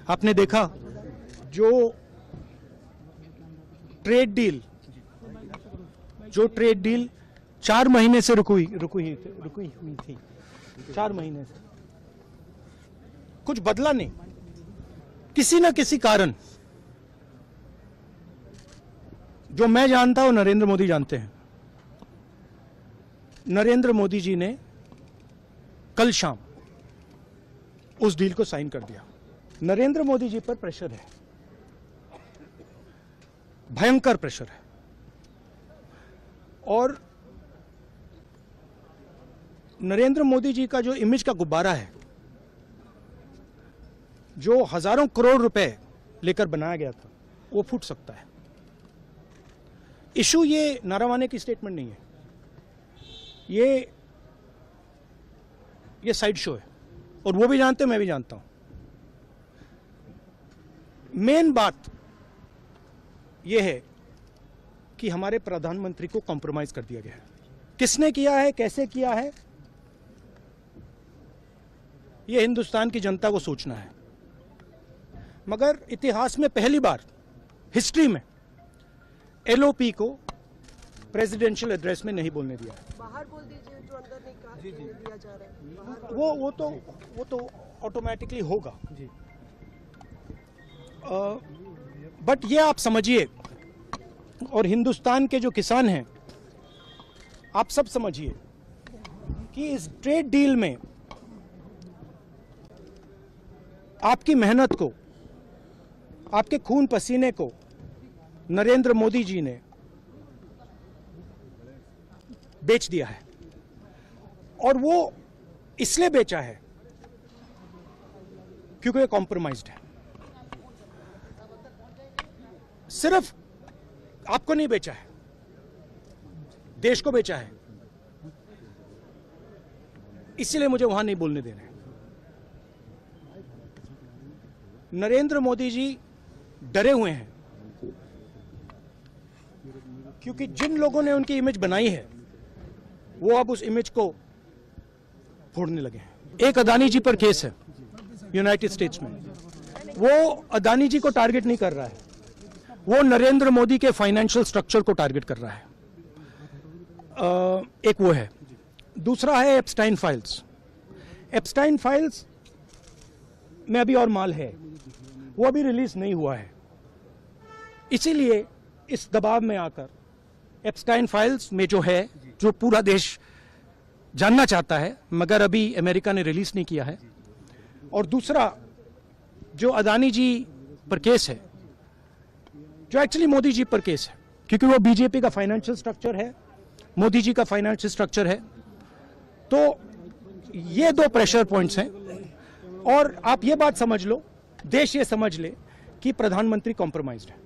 आपने देखा जो ट्रेड डील 4 महीने से रुकी हुई थी 4 महीने से कुछ बदला नहीं। किसी न किसी कारण, जो मैं जानता हूं नरेंद्र मोदी जानते हैं, नरेंद्र मोदी जी ने कल शाम उस डील को साइन कर दिया। नरेंद्र मोदी जी पर प्रेशर है, भयंकर प्रेशर है, और नरेंद्र मोदी जी का जो इमेज का गुब्बारा है, जो हजारों करोड़ रुपए लेकर बनाया गया था, वो फूट सकता है। इशू ये नारावाने की स्टेटमेंट नहीं है, ये साइड शो है, और वो भी जानते हैं, मैं भी जानता हूं। मेन बात यह है कि हमारे प्रधानमंत्री को कॉम्प्रोमाइज कर दिया गया है। किसने किया है, कैसे किया है, यह हिंदुस्तान की जनता को सोचना है। मगर इतिहास में पहली बार हिस्ट्री में एलओपी को प्रेसिडेंशियल एड्रेस में नहीं बोलने दिया है। बाहर बोल दीजिए, जो अंदर नहीं कहा दिया जा रहा है। वो तो ऑटोमेटिकली होगा। बट ये आप समझिए, और हिंदुस्तान के जो किसान हैं, आप सब समझिए कि इस ट्रेड डील में आपकी मेहनत को, आपके खून पसीने को नरेंद्र मोदी जी ने बेच दिया है। और वो इसलिए बेचा है क्योंकि ये कॉम्प्रोमाइज्ड है। सिर्फ आपको नहीं बेचा है, देश को बेचा है। इसलिए मुझे वहां नहीं बोलने दे रहे। नरेंद्र मोदी जी डरे हुए हैं, क्योंकि जिन लोगों ने उनकी इमेज बनाई है, वो अब उस इमेज को फोड़ने लगे हैं। एक अदानी जी पर केस है यूनाइटेड स्टेट्स में। वो अदानी जी को टारगेट नहीं कर रहा है, वो नरेंद्र मोदी के फाइनेंशियल स्ट्रक्चर को टारगेट कर रहा है। एक वो है। दूसरा है एप्स्टाइन फाइल्स। एप्स्टाइन फाइल्स में अभी और माल है, वो अभी रिलीज नहीं हुआ है। इसीलिए इस दबाव में आकर एप्स्टाइन फाइल्स में जो है, जो पूरा देश जानना चाहता है, मगर अभी अमेरिका ने रिलीज नहीं किया है। और दूसरा जो अदानी जी पर केस है, जो एक्चुअली मोदी जी पर केस है, क्योंकि वो बीजेपी का फाइनेंशियल स्ट्रक्चर है, मोदी जी का फाइनेंशियल स्ट्रक्चर है। तो ये 2 प्रेशर पॉइंट्स हैं। और आप ये बात समझ लो, देश ये समझ ले कि प्रधानमंत्री कॉम्प्रोमाइज्ड है।